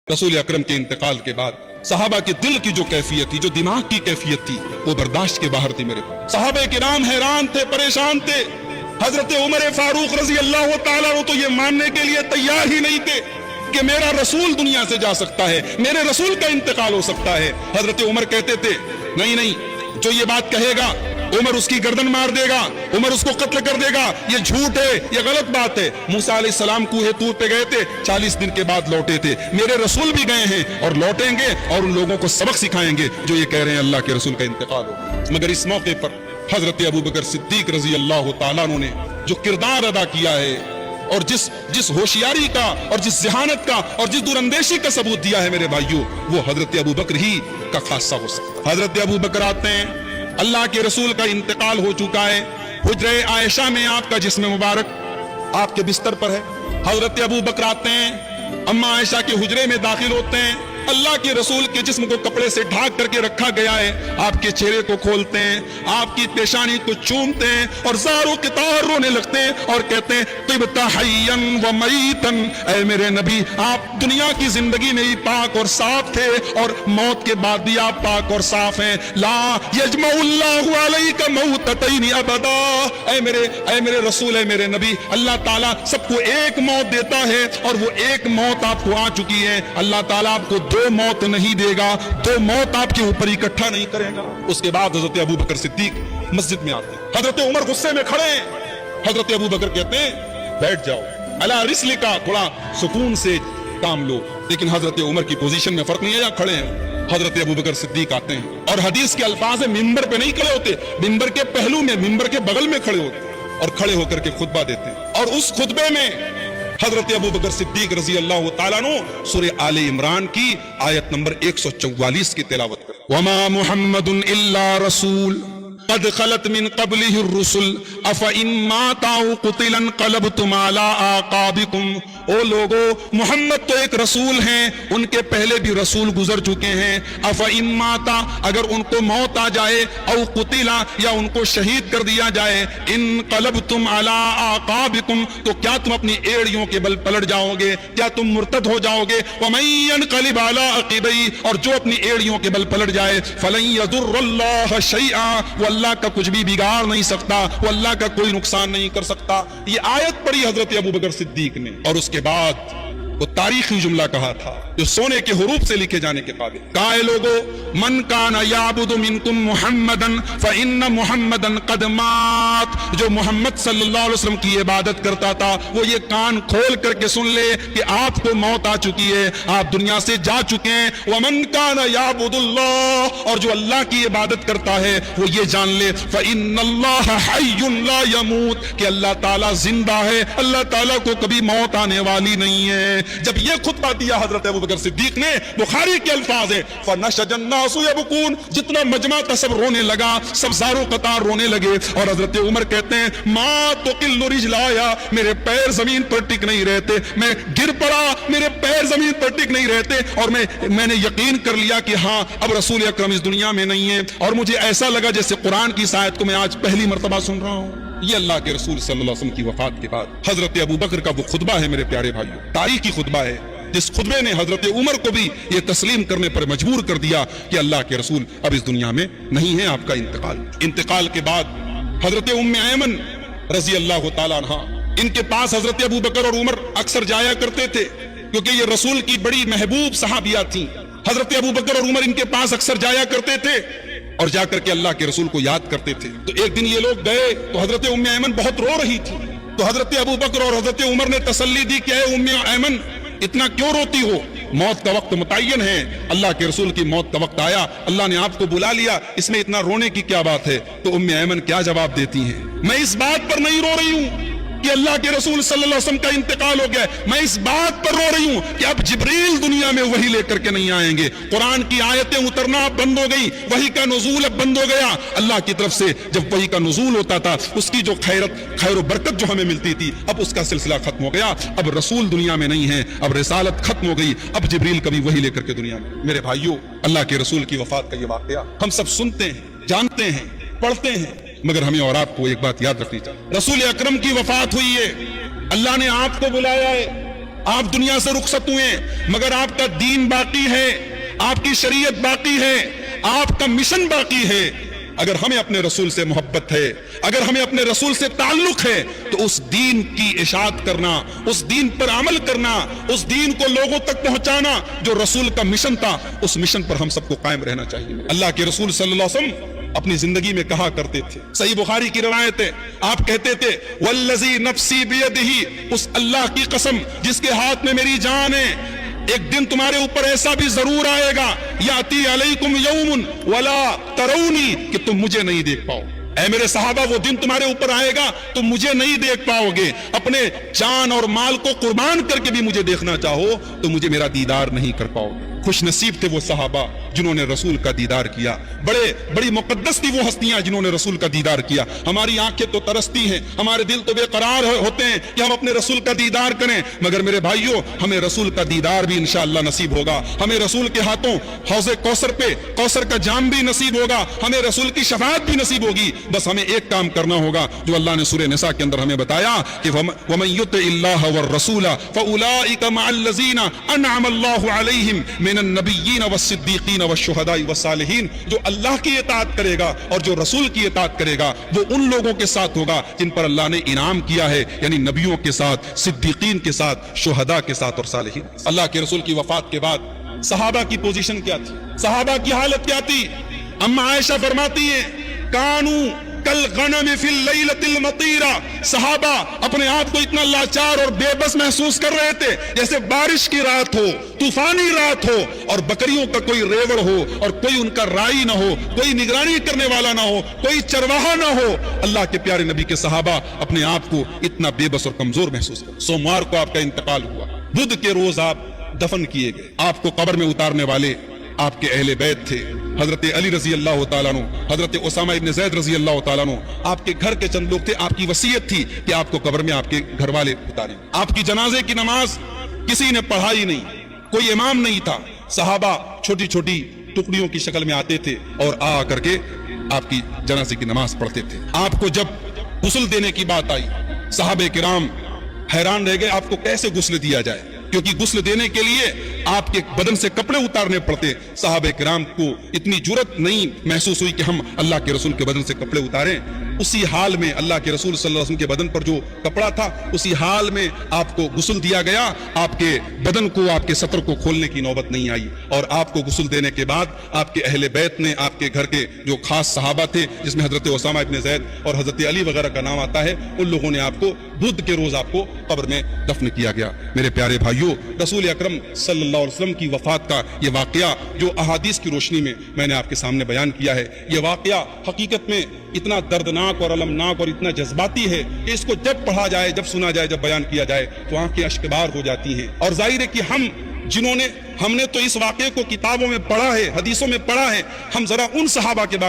रसूल अकरम के इंतकाल के बाद सहाबा के दिल की जो कैफियत थी, जो दिमाग की कैफियत थी, वो बर्दाश्त के बाहर थी। मेरे सहाबे किराम हैरान थे, परेशान थे। हजरत उमर फारूक रजी अल्लाह ताला वो तो ये मानने के लिए तैयार ही नहीं थे कि मेरा रसूल दुनिया से जा सकता है, मेरे रसूल का इंतकाल हो सकता है। हजरत उमर कहते थे नहीं नहीं, जो ये बात कहेगा उमर उसकी गर्दन मार देगा, उमर उसको कत्ल कर देगा, ये झूठ है, ये गलत बात है। मूसा अलैहिस्सलाम कूहे तूर पे गए थे, 40 दिन के बाद लौटे थे। मेरे रसूल भी गए हैं और लौटेंगे और उन लोगों को सबक सिखाएंगे जो ये कह रहे हैं अल्लाह के रसूल का इंतकाल हो। मगर इस मौके पर हजरत अबू बकर सिद्दीक रजी अल्लाह तआला अन्हु ने जो किरदार अदा किया है और जिस होशियारी का और जिस जहानत का और जिस दूरंदेशी का सबूत दिया है मेरे भाइयों, वो हजरत अबू बकर ही का खासा हो सकता है। हजरत अबू बकर आते हैं, अल्लाह के रसूल का इंतकाल हो चुका है, हुज्रे आयशा में आपका जिस्म मुबारक आपके बिस्तर पर है। हजरत अबू बकर आते हैं, अम्मा आयशा के हुजरे में दाखिल होते हैं, अल्लाह के रसूल के जिस्म को कपड़े से ढाक करके रखा गया है, आपके चेहरे को खोलते हैं, आपकी पेशानी को चूमते हैं और ज़ारो के तार रोने लगते हैं और कहते हैं तिबता हय्यन व मईतन, ऐ मेरे नबी आप दुनिया की जिंदगी में ही पाक और साफ थे और मौत के बाद भी आप पाक और साफ हैं। ला यजमउल्लाहु अलैका मौततैन अबदा, ऐ मेरे रसूल, ऐ मेरे नबी, अल्लाह ताला सबको एक मौत देता है और वो एक मौत आपको आ चुकी है। अल्लाह ताला आपको दो मौत नहीं देगा, दो मौत आपके ऊपर इकट्ठा नहीं करेगा। उसके बाद हजरत अबू बकर सिद्दीक मस्जिद में आते हैं, हजरत उमर गुस्से में खड़े हैं। हजरत अबू बकर कहते हैं बैठ जाओ, अला रिस्लिका, थोड़ा सुकून से काम लो। लेकिन हजरत उमर की पोजीशन में फर्क नहीं है, या खड़े हैं। हजरत अबू बकर सिद्दीक आते हैं और हदीस के अल्फाज है मिंबर पे नहीं खड़े होते, मिंबर के पहलू में, मिंबर के बगल में खड़े होते और खड़े होकर के खुतबा देते हैं। और उस खुतबे में हजरत अबू बकर सिद्दीक रजी अल्लाह तआला अन्हु सूरह आले इमरान की आयत नंबर 144 की तिलावत करते हैं। वमा मुहम्मदुन इल्ला रसूल कद खलत मिन क़ब्लिहि रुसुल अफ़ इन माता औ क़ुतिला क़लबतुम अला आक़ाबिकुम। ओ लोगो, मोहम्मद तो एक रसूल हैं, उनके पहले भी रसूल गुजर चुके हैं। अफ़ इन माता, अगर उनको मौत आ जाए, औ क़ुतिला, या उनको शहीद कर दिया जाए, इन क़लबतुम अला आक़ाबिकुम, तो क्या तुम अपनी एड़ियों के बल पलट जाओगे, क्या तुम मुर्तद हो जाओगे। वमन यनक़लिब अला अक़िबैहि, और जो अपनी एड़ियों के बल पलट जाए, फ़लन यज़ुर्रल्लाह शैआ, वो अल्लाह का कुछ भी बिगाड़ नहीं सकता, वो अल्लाह का कोई नुकसान नहीं कर सकता। ये आयत पढ़ी हजरत अबू बकर सिद्दीक ने और उसके बाद वो तारीखी जुमला कहा था जो सोने के हुरूफ से लिखे जाने के काबिल। काए लोगो, मन काना याबुदु मिनकुम मुहम्मदन फइन्न मुहम्मदन कद मात। जो मोहम्मद सल्लल्लाहु अलैहि वसल्लम की इबादत करता था, वो ये कान खोल करके सुन ले कि आपको मौत आ चुकी है, आप दुनिया से जा चुके हैं। वमन काना याबुदुल्लाह, और जो अल्लाह की इबादत करता है वो ये जान ले फइन्नल्लाह हय्युन ला यमूत, कि अल्लाह ताला जिंदा है, अल्लाह ताला को कभी मौत आने वाली नहीं है। जब ये खुतबा दिया हजरत अबू बकर सिद्दीक ने, बुखारी के अल्फाज है फनशजन नासु यबकून, जितना मजमा था सब रोने लगा, सब ज़ारो कतार रोने लगे। और हजरत उमर कहते हैं मा तुकिल्लु रिजलाया, मेरे पैर जमीन पर टिक नहीं रहते, मैं गिर पड़ा, मेरे पैर जमीन पर टिक नहीं रहते। और मैंने यकीन कर लिया कि हाँ, अब रसूल अकरम इस दुनिया में नहीं है। और मुझे ऐसा लगा जैसे कुरान की इस आयत को मैं आज पहली मर्तबा सुन रहा हूँ। ये अल्लाह के रसूल सल्लल्लाहु अलैहि वसल्लम की वफात के बाद हजरत अबू बकर का वो खुतबा है मेरे प्यारे भाइयों, तारीखी खुतबा है, जिस खुतबे ने हजरत उमर को भी ये तस्लीम करने पर मजबूर कर दिया कि अल्लाह के रसूल अब इस दुनिया में नहीं है, आपका इंतकाल के बाद हजरत उम्मे ऐमन रजी अल्लाह तआला अन्हा, इनके पास हजरत अबू बकर और उमर अक्सर जाया करते थे क्योंकि ये रसूल की बड़ी महबूब सहाबिया थी। हजरत अबू बकर और उमर इनके पास अक्सर जाया करते थे और जाकर के अल्लाह के रसूल को याद करते थे। तो एक दिन ये लोग गए तो हजरत उम्मे ऐमन बहुत रो रही थी। तो हजरत अबू बकर और हजरत उमर ने तसल्ली दी कि ऐ उम्मे ऐमन, इतना क्यों रोती हो, मौत का वक्त मुतय्यन है, अल्लाह के रसूल की मौत का वक्त आया, अल्लाह ने आपको बुला लिया, इसमें इतना रोने की क्या बात है। तो उम्मे ऐमन क्या जवाब देती हैं, मैं इस बात पर नहीं रो रही हूँ कि अल्लाह के रसूल सल्लल्लाहु अलैहि वसल्लम का इंतकाल हो गया, मैं इस बात पर रो रही हूँ कि अब जिब्रील दुनिया में वही लेकर के नहीं आएंगे, कुरान की आयतें उतरना अब बंद हो गई, वही का नुज़ूल अब बंद हो गया। अल्लाह की तरफ से जब वही का नुज़ूल होता था, उसकी जो खैर बरकत जो हमें मिलती थी, अब उसका सिलसिला खत्म हो गया। अब रसूल दुनिया में नहीं है, अब रिसालत खत्म हो गई, अब जिब्रील कभी वही लेकर के दुनिया में। मेरे भाइयों, अल्लाह के रसूल की वफात का ये वाकया हम सब सुनते हैं, जानते हैं, पढ़ते हैं, मगर हमें और आपको एक बात याद रखनी चाहिए, रसूल अकरम की वफात हुई है, अल्लाह ने आपको बुलाया है, آپ دنیا سے رخصت ہوئے مگر آپ کا دین باقی ہے، آپ کی شریعت باقی ہے، آپ کا مشن باقی ہے۔ اگر ہمیں اپنے رسول سے محبت ہے، اگر ہمیں اپنے رسول سے تعلق ہے، تو اس دین کی اشاعت کرنا، اس دین پر عمل کرنا، اس دین کو لوگوں تک پہنچانا جو رسول کا مشن تھا، اس مشن پر ہم سب کو قائم رہنا چاہیے۔ اللہ کے رسول صلی اللہ علیہ وسلم اپنی زندگی میں کہا کرتے تھے، صحیح بخاری کی روایت ہے، آپ کہتے تھے والذی نفسی بیدہ، اس اللہ کی قسم جس کے ہاتھ میں میری جان ہے، ایک دن تمہارے اوپر ایسا بھی ضرور آئے گا یاتی علیکم یوم ولا ترونی، کہ تم مجھے نہیں دیکھ پاؤ۔ اے میرے صحابہ، وہ دن تمہارے اوپر آئے گا تم مجھے نہیں دیکھ پاؤ گے، اپنے جان اور مال کو قربان کر کے بھی مجھے دیکھنا چاہو تو مجھے میرا دیدار نہیں کر پاؤ گے۔ خوش نصیب تھے وہ صحابہ جنہوں نے رسول کا دیدار کیا، بڑی مقدس تھی وہ ہستیاں جنہوں نے رسول کا دیدار کیا۔ ہماری آنکھیں تو ترستی ہیں، ہمارے دل تو بے قرار ہوتے ہیں کہ ہم اپنے رسول کا دیدار کریں، مگر میرے بھائیوں ہمیں رسول کا دیدار بھی انشاءاللہ نصیب ہوگا، ہمیں رسول کے ہاتھوں حوض کوثر پہ کوثر کا جام بھی نصیب ہوگا، ہمیں رسول کی شفاعت بھی نصیب ہوگی۔ بس ہمیں ایک کام کرنا ہوگا جو اللہ نے سورہ نساء کے اندر ہمیں بتایا کہ وَمَن يُطِعِ اللَّهَ وَالرَّسُولَ فَأُولَٰئِكَ مَعَ الَّذِينَ أَنْعَمَ اللَّهُ عَلَيْهِمْ مِنَ النَّبِيِّينَ والصدیقین والشہداء والصالحین۔ جو اللہ کی اطاعت کرے گا اور جو رسول کی اطاعت کرے گا وہ ان لوگوں کے ساتھ ہوگا جن پر اللہ نے انعام کیا ہے، یعنی نبیوں کے ساتھ، صدیقین کے ساتھ، شہداء کے ساتھ اور صالحین۔ اللہ کے رسول کی وفات کے بعد صحابہ کی پوزیشن کیا تھی، صحابہ کی حالت کیا تھی؟ اما عائشہ فرماتی ہیں کانو کالغنم فی اللیلۃ المطیرہ، صحابہ اپنے آپ کو اتنا لاچار اور بے بس محسوس کر رہے تھے جیسے بارش کی رات ہو، طوفانی رات ہو، اور بکریوں کا کوئی ریوڑ ہو اور کوئی ان کا رائی نہ ہو، کوئی نگرانی کرنے والا نہ ہو، کوئی چرواہا نہ ہو۔ اللہ کے پیارے نبی کے صحابہ اپنے آپ کو اتنا بے بس اور کمزور محسوس کر۔ سوموار کو آپ کا انتقال ہوا، بدھ کے روز آپ دفن کیے گئے۔ آپ کو قبر میں اتارنے والے آپ کے اہل بیت تھے، حضرت علی رضی اللہ تعالیٰ عنہ، حضرت اسامہ ابن زید رضی اللہ تعالیٰ عنہ، آپ کے گھر کے چند لوگ تھے۔ آپ کی وصیت تھی کہ آپ کو قبر میں آپ کے گھر والے اتاریں۔ آپ کی جنازے کی نماز کسی نے پڑھائی نہیں، کوئی امام نہیں تھا، صحابہ چھوٹی چھوٹی ٹکڑیوں کی شکل میں آتے تھے اور آ کر کے آپ کی جنازے کی نماز پڑھتے تھے۔ آپ کو جب غسل دینے کی بات آئی، صحابہ کرام حیران رہ گئے آپ کو کیسے غسل دیا جائے، کیونکہ غسل دینے کے لیے آپ کے بدن سے کپڑے اتارنے پڑتے۔ صحابہ کرام کو اتنی جرت نہیں محسوس ہوئی کہ ہم اللہ کے رسول کے بدن سے کپڑے اتاریں۔ اسی حال میں اللہ کے رسول صلی اللہ علیہ وسلم کے بدن پر جو کپڑا تھا اسی حال میں آپ کو غسل دیا گیا۔ آپ کے بدن کو، آپ کے سطر کو کھولنے کی نوبت نہیں آئی، اور آپ کو غسل دینے کے بعد آپ کے اہل بیت نے، آپ کے گھر کے جو خاص صحابہ تھے جس میں حضرت اسامہ ابن زید اور حضرت علی وغیرہ کا نام آتا ہے، ان لوگوں نے آپ کو بدھ کے روز آپ کو قبر میں دفن کیا گیا۔ میرے پیارے بھائیوں، رسول اکرم صلی اللہ علیہ وسلم کی وفات کا یہ واقعہ جو احادیث کی روشنی میں نے آپ کے سامنے بیان کیا ہے، یہ واقعہ حقیقت میں اتنا دردناک اور المناک اور اتنا جذباتی ہے کہ اس کو جب پڑھا جائے، جب سنا جائے، جب بیان کیا جائے تو آنکھیں اشکبار ہو جاتی ہیں۔ اور ظاہر ہے کہ ہم نے تو اس واقعے کو کتابوں میں پڑھا ہے، حدیثوں میں پڑھا ہے، ہم ذرا ان صحابہ کے بارے